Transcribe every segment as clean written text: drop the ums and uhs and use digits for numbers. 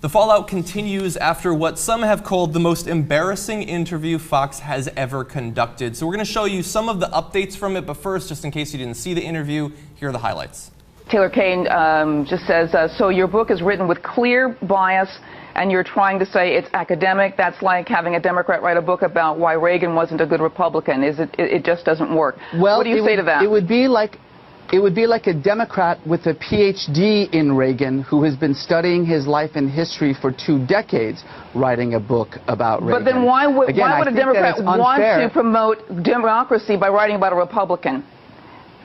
The fallout continues after what some have called the most embarrassing interview Fox has ever conducted. So we're going to show you some of the updates from it, but first, just in case you didn't see the interview, here are the highlights. Taylor Kane just says, so your book is written with clear bias, and you're trying to say it's academic. That's like having a Democrat write a book about why Reagan wasn't a good Republican. It just doesn't work. Well, what do you say to that? It would be like a Democrat with a PhD in Reagan who has been studying his life and history for 2 decades writing a book about Reagan. But then why would a Democrat want to promote democracy by writing about a Republican?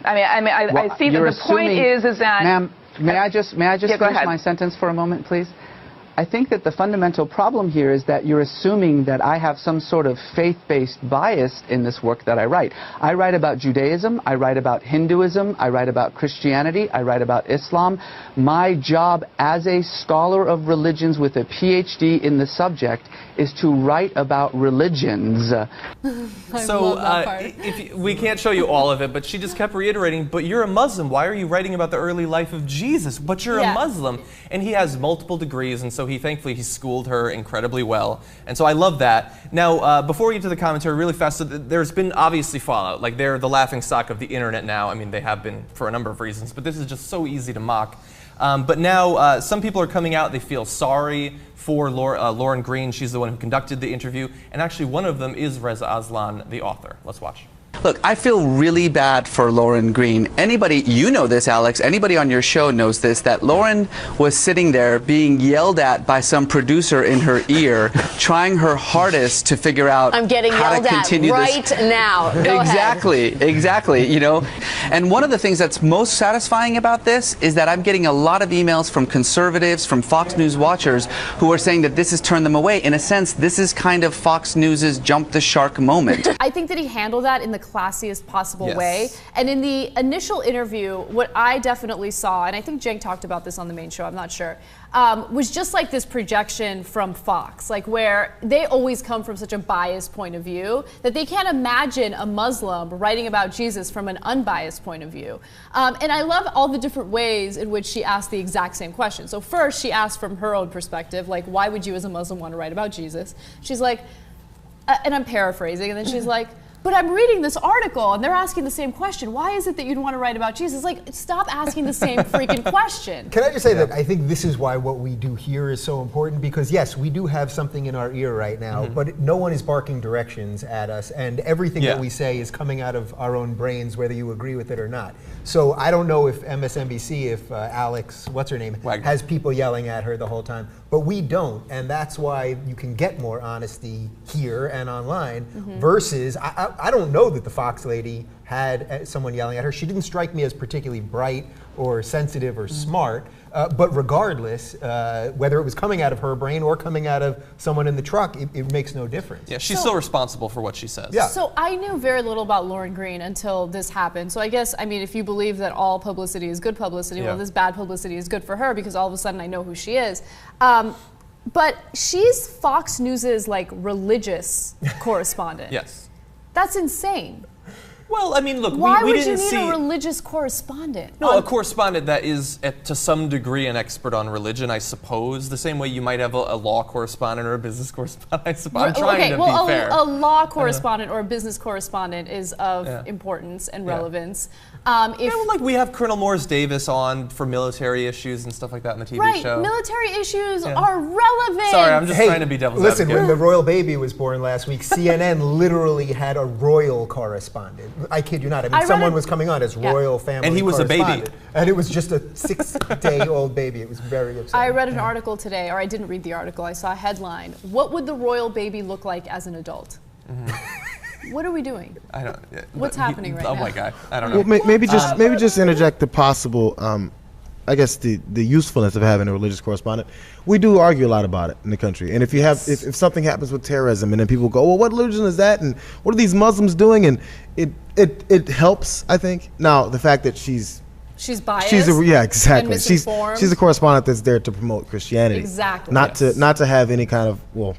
I see that the point is that... Ma'am, may I just finish my sentence for a moment, please? I think that the fundamental problem here is that you're assuming that I have some sort of faith-based bias in this work that I write. I write about Judaism, I write about Hinduism, I write about Christianity, I write about Islam. My job as a scholar of religions with a PhD in the subject is to write about religions. We can't show you all of it, but she just kept reiterating, but you're a Muslim. Why are you writing about the early life of Jesus? But you're a Muslim. And he has multiple degrees, and so thankfully he schooled her incredibly well. And so I love that. Now, before we get to the commentary, really fast, so there's been obviously fallout. Like, they're the laughingstock of the internet now. I mean, they have been for a number of reasons, but this is just so easy to mock. But now some people are coming out. They feel sorry for Lauren Green. She's the one who conducted the interview. And actually, one of them is Reza Aslan, the author. Let's watch. Look, I feel really bad for Lauren Green. Anybody, you know this, Alex, anybody on your show knows this, that Lauren was sitting there being yelled at by some producer in her ear, trying her hardest to figure out how to continue this. Now. Exactly, you know. And one of the things that's most satisfying about this is that I'm getting a lot of emails from conservatives, from Fox News watchers, who are saying that this has turned them away. In a sense, this is kind of Fox News's jump the shark moment. I think that he handled that in the classiest possible way. And in the initial interview, what I definitely saw, and I think Cenk talked about this on the main show, I'm not sure, was just like this projection from Fox, like where they always come from such a biased point of view that they can't imagine a Muslim writing about Jesus from an unbiased point of view. And I love all the different ways in which she asked the exact same question. So first, she asked from her own perspective, like, why would you as a Muslim want to write about Jesus? She's like, and I'm paraphrasing, and then she's like, but I'm reading this article and they're asking the same question. Why is it that you'd want to write about Jesus? Like, stop asking the same freaking question. Can I just say that I think this is why what we do here is so important, because yes, we do have something in our ear right now, but no one is barking directions at us, and everything that we say is coming out of our own brains, whether you agree with it or not. So I don't know if MSNBC, if Alex, what's her name, has people yelling at her the whole time, but we don't, and that's why you can get more honesty here and online versus, I don't know that the Fox lady had someone yelling at her. She didn't strike me as particularly bright or sensitive or smart, but regardless, whether it was coming out of her brain or coming out of someone in the truck, it makes no difference. Yeah, she's still responsible for what she says. Yeah. So I knew very little about Lauren Green until this happened. So I guess, I mean, if you believe that all publicity is good publicity, well, this bad publicity is good for her because all of a sudden I know who she is. But she's Fox News's, like, religious correspondent. Yes. That's insane. Well, I mean, look, Why we would didn't you see need a religious correspondent? No, a correspondent that is, to some degree, an expert on religion, I suppose. The same way you might have a law correspondent or a business correspondent, I suppose. I'm trying to be fair. A law correspondent or a business correspondent is of importance and relevance. Like we have Colonel Morris Davis on for military issues and stuff like that in the TV show. Right, military issues are relevant. Sorry, I'm just trying to be devil's advocate. Listen, when the royal baby was born last week, CNN literally had a royal correspondent. I kid you not. I mean, someone was coming on as royal family and he was a baby. And it was just a 6-day-old baby. It was very upsetting. I read an article today, or I didn't read the article, I saw a headline. What would the royal baby look like as an adult? What are we doing? I don't. What's happening right now? Oh my God, I don't know. Well, maybe just interject the possible, I guess the usefulness of having a religious correspondent. We do argue a lot about it in the country, and if you have if something happens with terrorism, and then people go, well, what religion is that, and what are these Muslims doing, and it helps, I think. Now the fact that she's biased. Exactly. And She's a correspondent that's there to promote Christianity. Exactly. Not to have any kind of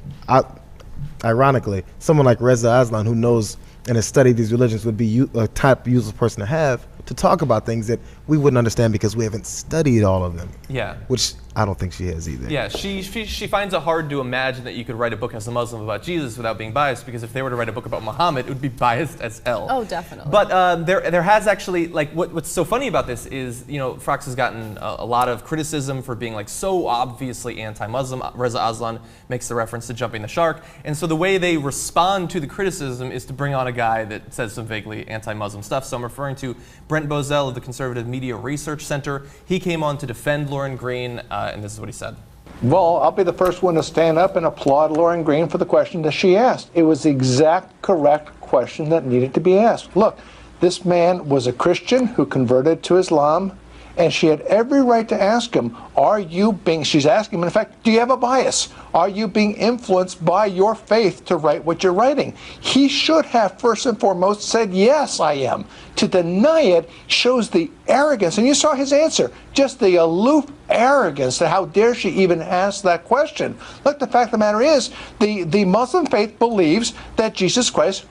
ironically, someone like Reza Aslan, who knows and has studied these religions, would be a type useful person to have to talk about things that we wouldn't understand because we haven't studied all of them. Yeah. Which I don't think she has either. Yeah, she finds it hard to imagine that you could write a book as a Muslim about Jesus without being biased, because if they were to write a book about Muhammad, it would be biased as hell. Oh, definitely. But there has actually, like, what's so funny about this is, you know, Fox has gotten a lot of criticism for being like so obviously anti-Muslim. Reza Aslan makes the reference to jumping the shark, and so the way they respond to the criticism is to bring on a guy that says some vaguely anti-Muslim stuff. So I'm referring to Brent Bozell of the Conservative Media Research Center. He came on to defend Lauren Green, and this is what he said. Well, I'll be the first one to stand up and applaud Lauren Green for the question that she asked. It was the exact correct question that needed to be asked. Look, this man was a Christian who converted to Islam, and she had every right to ask him, are you being, she's asking him, in fact, do you have a bias? Are you being influenced by your faith to write what you're writing? He should have first and foremost said, yes, I am. To deny it shows the arrogance, and you saw his answer, just the aloof arrogance to how dare she even ask that question. Look, the fact of the matter is, the Muslim faith believes that Jesus Christ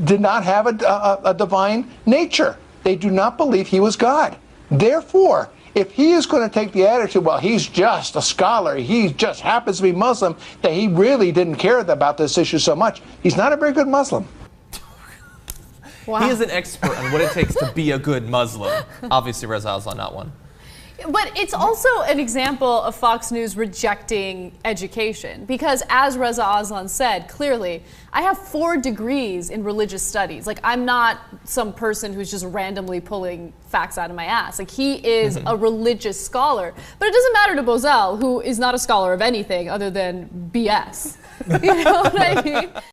did not have a divine nature. They do not believe he was God. Therefore, if he is going to take the attitude, well, he's just a scholar, he just happens to be Muslim, that he really didn't care about this issue so much, he's not a very good Muslim. Wow. He is an expert on what it takes to be a good Muslim. Obviously, Reza Aslan, not one. But it's also an example of Fox News rejecting education, because as Reza Aslan said, clearly, I have 4 degrees in religious studies. Like, I'm not some person who's just randomly pulling facts out of my ass. Like, he is a religious scholar. But it doesn't matter to Bozell, who is not a scholar of anything other than BS. You know what I mean?